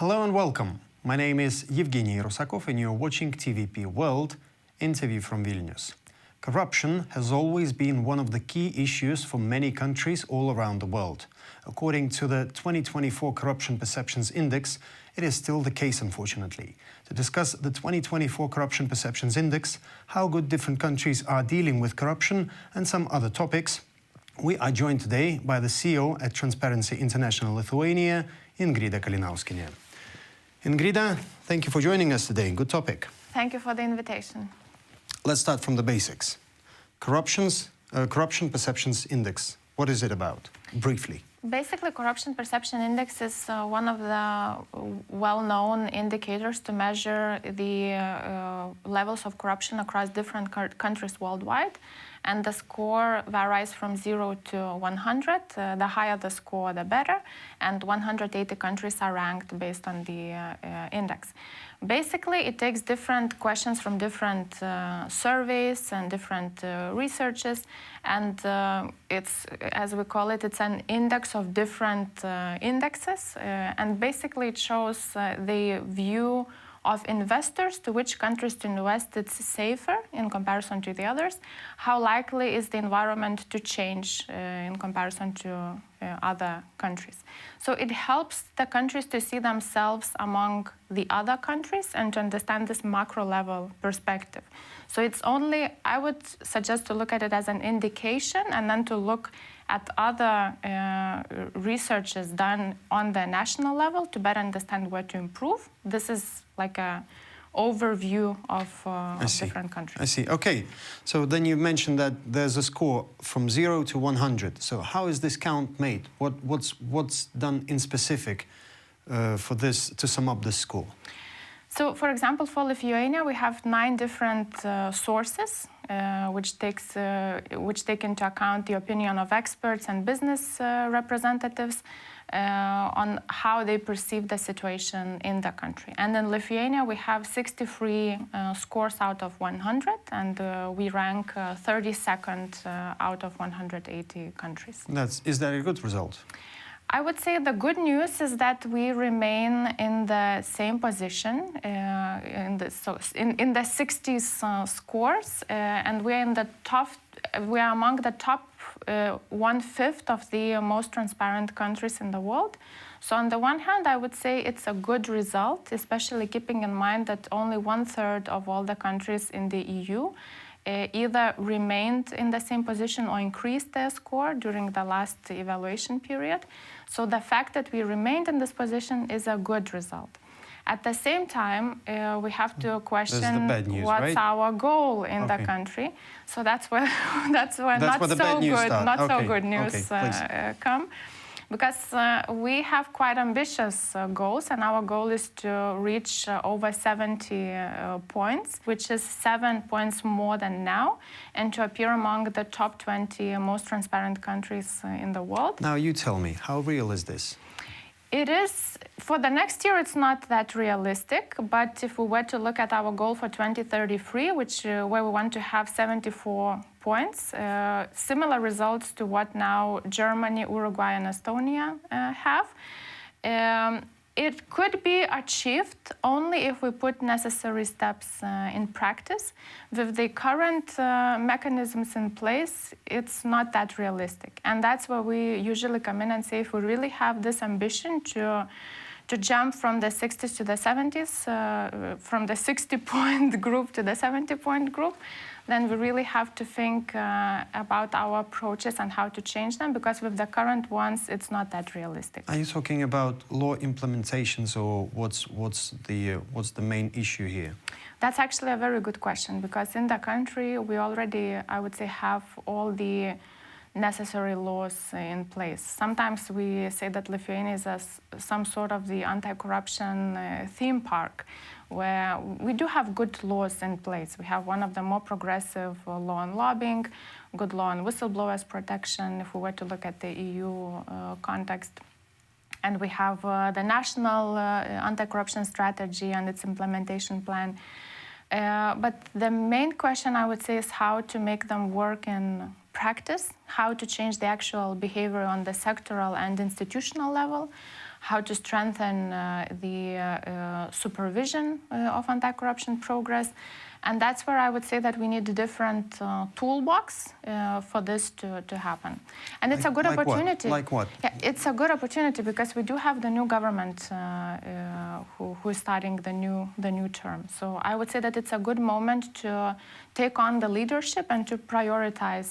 Hello and welcome. My name is Evgeny Rusakov and you're watching TVP World, interview from Vilnius. Corruption has always been one of the key issues for many countries all around the world. According to the 2024 Corruption Perceptions Index, it is still the case, unfortunately. To discuss the 2024 Corruption Perceptions Index, how good different countries are dealing with corruption, and some other topics, we are joined today by the CEO at Transparency International Lithuania, Ingrida Kalinauskienė. Ingrida, thank you for joining us today. Good topic. Thank you for the invitation. Let's start from the basics. Corruption Perceptions Index. What is it about? Briefly. Basically, Corruption Perception Index is one of the well-known indicators to measure the levels of corruption across different countries worldwide. And the score varies from 0 to 100. The higher the score, the better. And 180 countries are ranked based on the index. Basically, it takes different questions from different surveys and different researches. And it's, as we call it, it's an index of different indexes. And basically, it shows the view of investors to which countries to invest it's safer in comparison to the others, how likely is the environment to change in comparison to other countries. So it helps the countries to see themselves among the other countries and to understand this macro level perspective. So it's only, I would suggest to look at it as an indication and then to look at other researches done on the national level to better understand where to improve. This is like an overview of different countries. I see. Okay. So then you mentioned that there's a score from 0 to 100. So how is this count made? What's done in specific for this to sum up this score? So, for example, for Lithuania, we have 9 different sources which take into account the opinion of experts and business representatives on how they perceive the situation in the country. And in Lithuania, we have 63 scores out of 100, and we rank 32nd out of 180 countries. Is that a good result? I would say the good news is that we remain in the same position in the 60s scores, and we're in the top. We are among the top 1/5 of the most transparent countries in the world. So on the one hand, I would say it's a good result, especially keeping in mind that only 1/3 of all the countries in the EU either remained in the same position or increased their score during the last evaluation period. So the fact that we remained in this position is a good result. At the same time, we have to question what's our goal in the country. So that's where not so good news come. Because we have quite ambitious goals, and our goal is to reach over 70 points, which is 7 points more than now, and to appear among the top 20 most transparent countries in the world. Now you tell me, how real is this? It is, for the next year, it's not that realistic, but if we were to look at our goal for 2033, where we want to have 74 points, similar results to what now Germany, Uruguay, and Estonia have, it could be achieved only if we put necessary steps in practice. With the current mechanisms in place, it's not that realistic. And that's where we usually come in and say, if we really have this ambition to jump from the 60s to the 70s, from the 60-point group to the 70-point group, then we really have to think about our approaches and how to change them, because with the current ones, it's not that realistic. Are you talking about law implementations, or what's the main issue here? That's actually a very good question, because in the country, we already, I would say, have all the necessary laws in place. Sometimes we say that Lithuania is some sort of the anti-corruption theme park, where we do have good laws in place. We have one of the more progressive law on lobbying, good law on whistleblowers protection, if we were to look at the EU context. And we have the national anti-corruption strategy and its implementation plan. But the main question, I would say, is how to make them work in practice, how to change the actual behavior on the sectoral and institutional level, how to strengthen the supervision of anti-corruption progress. And that's where I would say that we need a different toolbox for this to happen. And it's a good opportunity. Like what? Yeah, it's a good opportunity because we do have the new government who is starting the new term. So I would say that it's a good moment to take on the leadership and to prioritize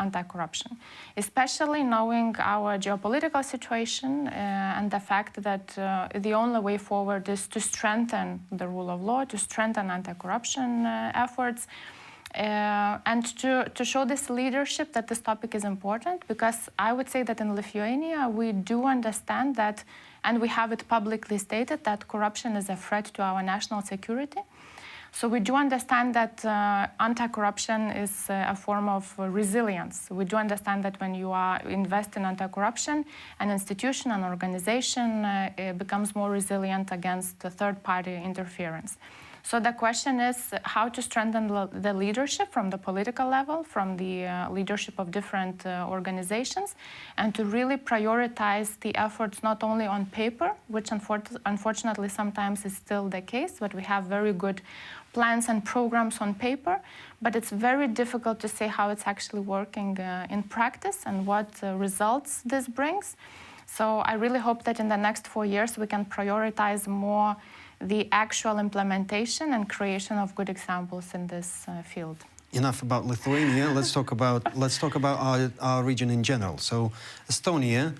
anti-corruption, especially knowing our geopolitical situation and the fact that the only way forward is to strengthen the rule of law, to strengthen anti-corruption efforts, and to show this leadership that this topic is important, because I would say that in Lithuania we do understand that, and we have it publicly stated, that corruption is a threat to our national security. So we do understand that anti-corruption is a form of resilience. We do understand that when you invest in anti-corruption, an institution, an organization becomes more resilient against third-party interference. So the question is how to strengthen the leadership from the political level, from the leadership of different organizations, and to really prioritize the efforts not only on paper, which unfortunately sometimes is still the case, but we have very good plans and programs on paper, but it's very difficult to say how it's actually working in practice and what results this brings. So I really hope that in the next 4 years we can prioritize more the actual implementation and creation of good examples in this field. Enough about Lithuania. Let's talk about our region in general. So Estonia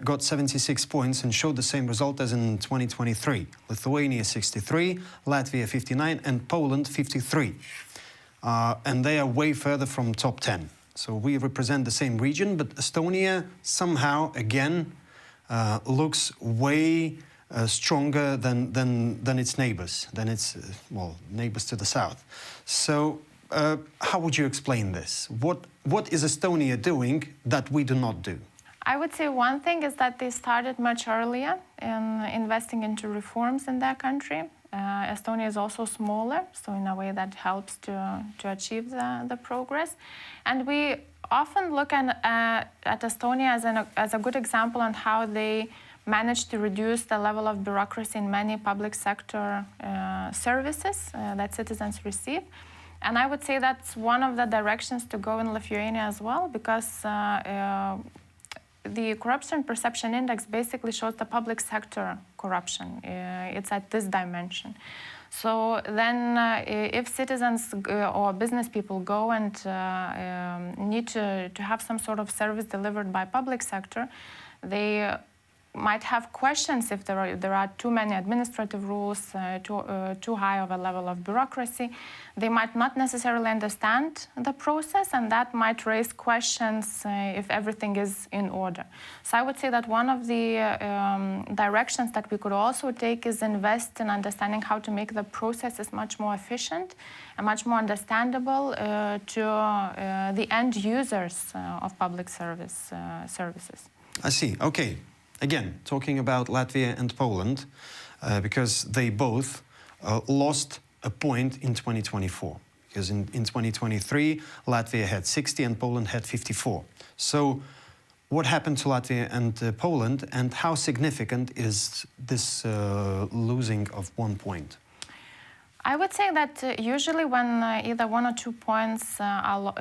got 76 points and showed the same result as in 2023. Lithuania 63, Latvia 59, and Poland 53. And they are way further from top 10. So we represent the same region, but Estonia somehow again looks way stronger than its neighbors, neighbors to the south. So how would you explain this? What is Estonia doing that we do not do? I would say one thing is that they started much earlier in investing into reforms in their country. Estonia is also smaller, so in a way that helps to achieve the progress. And we often look at Estonia as a good example on how they managed to reduce the level of bureaucracy in many public sector services that citizens receive. And I would say that's one of the directions to go in Lithuania as well, because the Corruption Perception Index basically shows the public sector corruption. It's at this dimension. So then if citizens or business people go and need to have some sort of service delivered by public sector, they might have questions if there are too many administrative rules, too high of a level of bureaucracy. They might not necessarily understand the process, and that might raise questions if everything is in order. So I would say that one of the directions that we could also take is invest in understanding how to make the processes much more efficient and much more understandable to the end users of public services. I see. Okay. Again, talking about Latvia and Poland, because they both lost a point in 2024. Because in 2023, Latvia had 60 and Poland had 54. So what happened to Latvia and Poland, and how significant is this losing of 1 point? I would say that usually when either 1 or 2 points are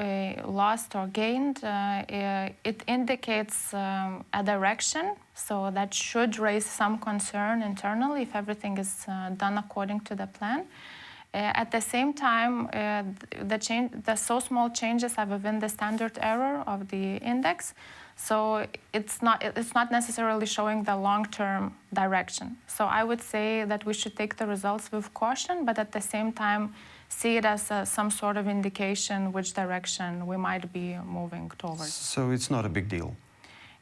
lost or gained, it indicates a direction. So that should raise some concern internally if everything is done according to the plan. At the same time, the so small changes are within the standard error of the index. So it's not necessarily showing the long-term direction. So I would say that we should take the results with caution, but at the same time see it as some sort of indication which direction we might be moving towards. So it's not a big deal?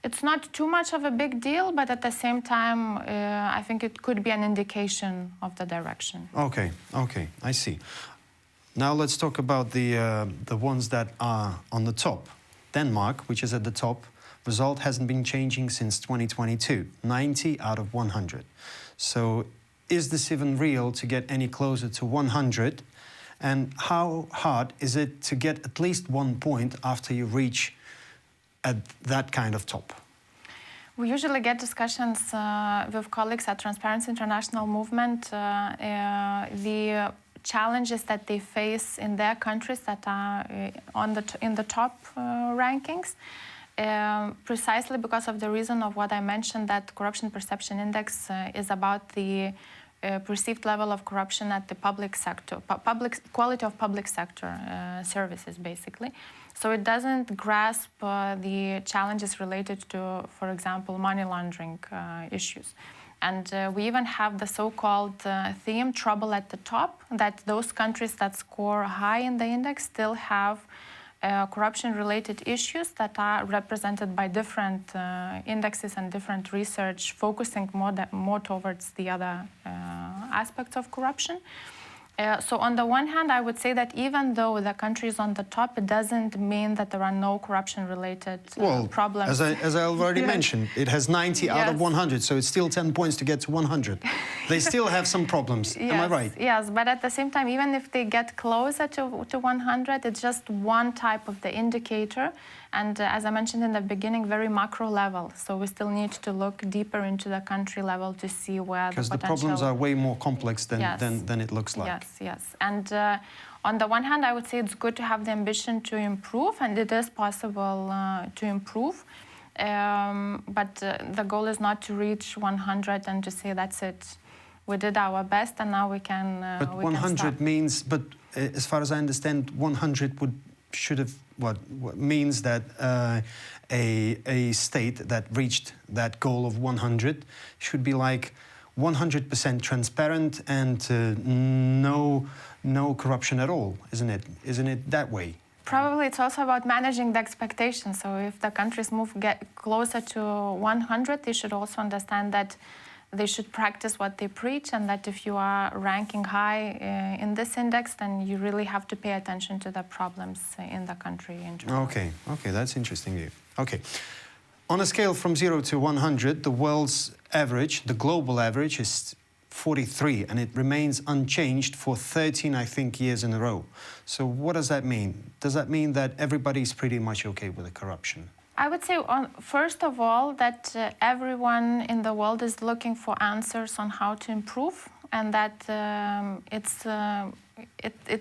It's not too much of a big deal, but at the same time, I think it could be an indication of the direction. Okay, I see. Now let's talk about the ones that are on the top. Denmark, which is at the top, result hasn't been changing since 2022, 90 out of 100. So is this even real to get any closer to 100? And how hard is it to get at least 1 point after you reach at that kind of top? We usually get discussions with colleagues at Transparency International Movement, the challenges that they face in their countries that are in the top rankings, precisely because of the reason of what I mentioned, that Corruption Perception Index is about the perceived level of corruption at the public sector, quality of public sector services, basically. So it doesn't grasp the challenges related to, for example, money laundering issues. And we even have the so-called theme, trouble at the top, that those countries that score high in the index still have corruption-related issues that are represented by different indexes and different research, focusing more towards the other aspects of corruption. So on the one hand, I would say that even though the country is on the top, it doesn't mean that there are no corruption-related problems. As I already mentioned, it has 90 out of 100, so it's still 10 points to get to 100. They still have some problems, am I right? Yes, but at the same time, even if they get closer to 100, it's just one type of the indicator. And as I mentioned in the beginning, very macro level. So we still need to look deeper into the country level to see where the potential... Because the problems are way more complex than it looks like. Yes. And on the one hand, I would say it's good to have the ambition to improve, and it is possible to improve. But the goal is not to reach 100 and to say, that's it. We did our best, and now we can But 100 means... But as far as I understand, 100 should have... What means that a state that reached that goal of 100 should be like 100% transparent and no corruption at all, isn't it? Isn't it that way? Probably it's also about managing the expectations. So if the countries get closer to 100, they should also understand that they should practice what they preach, and that if you are ranking high in this index, then you really have to pay attention to the problems in the country in general. Okay, that's interesting. Okay. On a scale from 0 to 100, the world's average, the global average, is 43, and it remains unchanged for 13, I think, years in a row. So what does that mean? Does that mean that everybody's pretty much okay with the corruption? I would say, first of all, that everyone in the world is looking for answers on how to improve, and that it's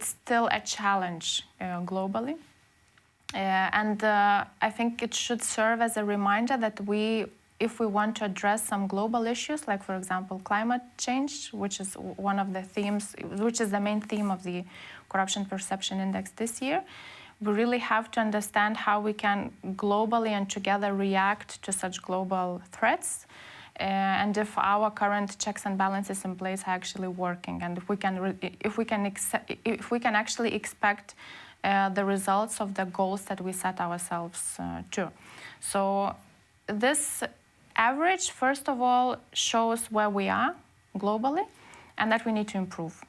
still a challenge globally. And I think it should serve as a reminder that if we want to address some global issues, like, for example, climate change, which is one of the themes, which is the main theme of the Corruption Perception Index this year, we really have to understand how we can globally and together react to such global threats, and if our current checks and balances in place are actually working, and if we can actually expect the results of the goals that we set ourselves to. So this average, first of all, shows where we are globally and that we need to improve.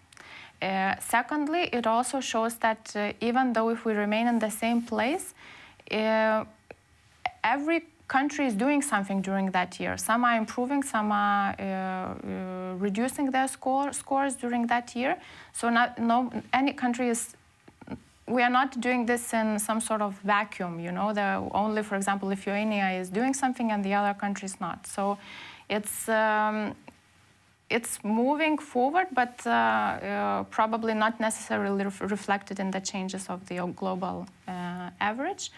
Secondly, it also shows that even though if we remain in the same place, every country is doing something during that year. Some are improving, some are reducing their scores during that year. So any country is... We are not doing this in some sort of vacuum, you know. Only, for example, Lithuania is doing something and the other countries not. So it's moving forward, but probably not necessarily reflected in the changes of the global average.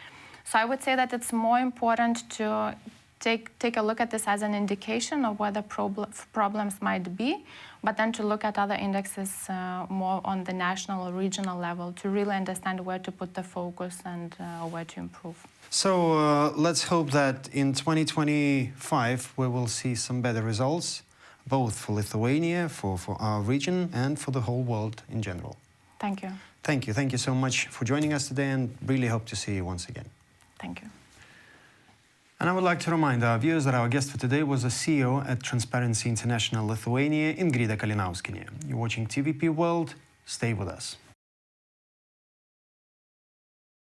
So I would say that it's more important to take a look at this as an indication of where the problems might be, but then to look at other indexes more on the national or regional level to really understand where to put the focus and where to improve. So let's hope that in 2025 we will see some better results, both for Lithuania, for our region, and for the whole world in general. Thank you. Thank you. Thank you so much for joining us today, and really hope to see you once again. Thank you. And I would like to remind our viewers that our guest for today was the CEO at Transparency International Lithuania, Ingrida Kalinauskienė. You're watching TVP World. Stay with us.